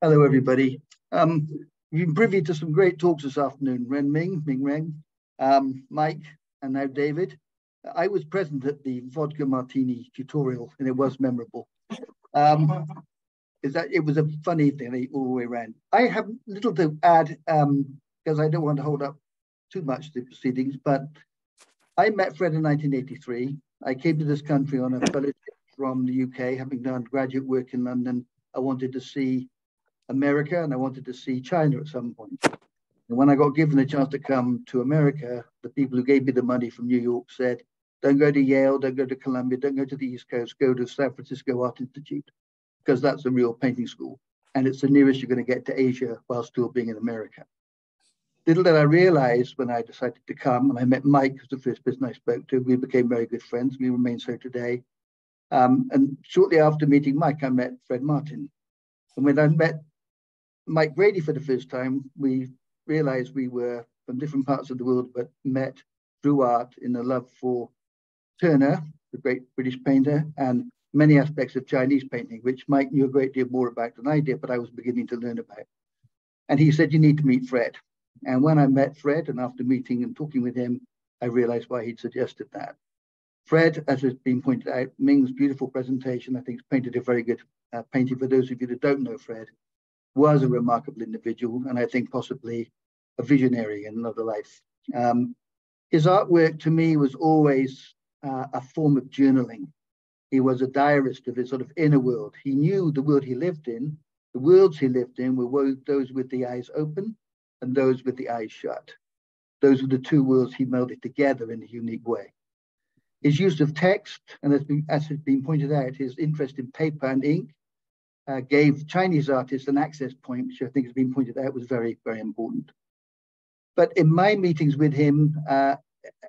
Hello, everybody. You've been privy to some great talks this afternoon. Ren Ming, Ming Ren, Mike, and now David. I was present at the vodka martini tutorial, and it was memorable. It was a fun evening all the way around. I have little to add because I don't want to hold up too much the proceedings, but I met Fred in 1983. I came to this country on a fellowship from the UK, having done graduate work in London. I wanted to see America and I wanted to see China at some point. And when I got given a chance to come to America, the people who gave me the money from New York said, don't go to Yale, don't go to Columbia, don't go to the East Coast, go to San Francisco Art Institute, because that's a real painting school. And it's the nearest you're going to get to Asia while still being in America. Little did I realize when I decided to come, and I met Mike as the first person I spoke to, we became very good friends. We remain so today. And shortly after meeting Mike, I met Fred Martin. And when I met Mike Grady for the first time, we realized we were from different parts of the world, but met through art in a love for Turner, the great British painter, and many aspects of Chinese painting, which Mike knew a great deal more about than I did, but I was beginning to learn about. And he said, you need to meet Fred. And when I met Fred, and after meeting and talking with him, I realized why he'd suggested that. Fred, as has been pointed out, Ming's beautiful presentation, I think, has painted a very good painting. For those of you that don't know Fred, was a remarkable individual, and I think possibly a visionary in another life. His artwork to me was always a form of journaling. He was a diarist of his sort of inner world. He knew the world he lived in. The worlds he lived in were those with the eyes open and those with the eyes shut. Those were the two worlds he melded together in a unique way. His use of text, and as has been pointed out, his interest in paper and ink gave Chinese artists an access point, which I think has been pointed out was very, very important. But in my meetings with him,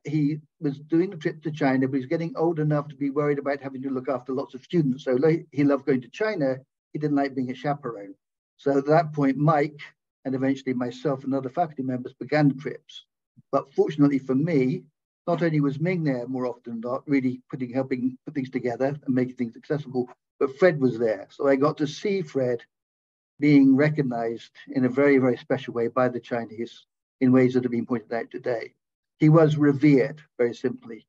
he was doing the trip to China, but he's getting old enough to be worried about having to look after lots of students. So he loved going to China. He didn't like being a chaperone. So at that point, Mike and eventually myself and other faculty members began the trips. But fortunately for me, not only was Ming there more often than not, really helping put things together and making things accessible, but Fred was there. So I got to see Fred being recognized in a very, very special way by the Chinese in ways that have been pointed out today. He was revered, very simply,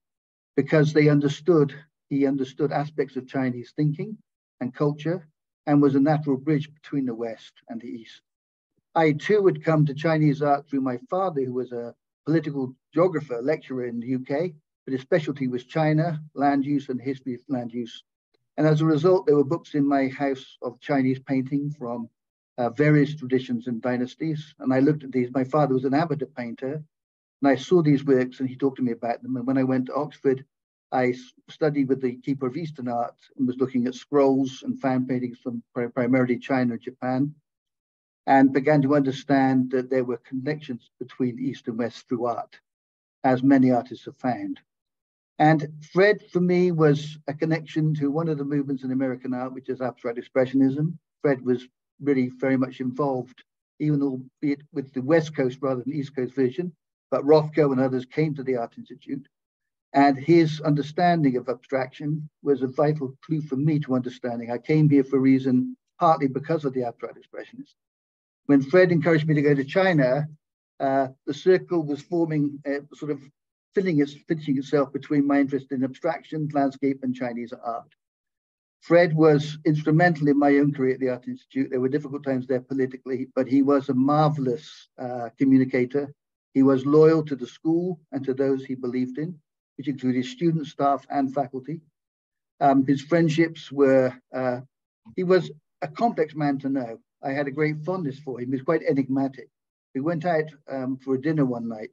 because he understood aspects of Chinese thinking and culture and was a natural bridge between the West and the East. I too had come to Chinese art through my father, who was a political geographer, lecturer in the UK, but his specialty was China, land use, and history of land use. And as a result, there were books in my house of Chinese painting from various traditions and dynasties. And I looked at these. My father was an amateur painter, and I saw these works, and he talked to me about them. And when I went to Oxford, I studied with the Keeper of Eastern Art and was looking at scrolls and fan paintings from primarily China and Japan, and began to understand that there were connections between East and West through art, as many artists have found. And Fred, for me, was a connection to one of the movements in American art, which is abstract expressionism. Fred was really very much involved, even albeit with the West Coast rather than East Coast version, but Rothko and others came to the Art Institute. And his understanding of abstraction was a vital clue for me to understanding. I came here for a reason, partly because of the abstract expressionists. When Fred encouraged me to go to China, the circle was forming, sort of finishing itself between my interest in abstraction, landscape, and Chinese art. Fred was instrumental in my own career at the Art Institute. There were difficult times there politically, but he was a marvelous communicator. He was loyal to the school and to those he believed in, which included students, staff, and faculty. His friendships were, he was a complex man to know. I had a great fondness for him. He was quite enigmatic. We went out for a dinner one night,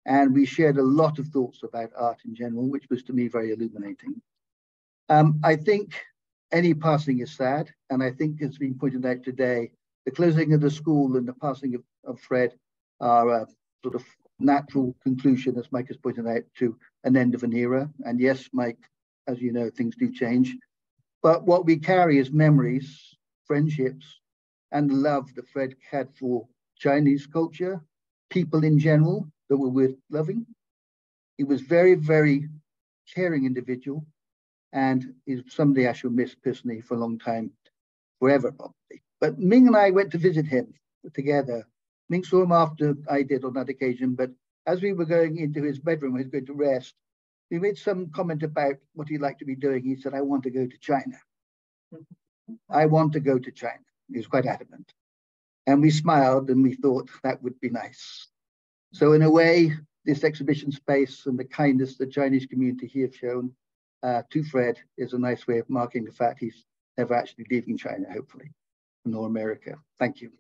and we shared a lot of thoughts about art in general, which was to me very illuminating. I think any passing is sad, and I think it's been pointed out today, the closing of the school and the passing of Fred are a sort of natural conclusion, as Mike has pointed out, to an end of an era. And yes, Mike, as you know, things do change. But what we carry is memories, friendships, and love that Fred had for Chinese culture, people in general that were worth loving. He was very, very caring individual, and is somebody I shall miss personally for a long time, forever probably. But Ming and I went to visit him together. Ming saw him after I did on that occasion, but as we were going into his bedroom, he was going to rest, he made some comment about what he'd like to be doing. He said, I want to go to China. I want to go to China. He was quite adamant. And we smiled and we thought that would be nice. So in a way, this exhibition space and the kindness the Chinese community here have shown to Fred is a nice way of marking the fact he's never actually leaving China, hopefully, nor America. Thank you.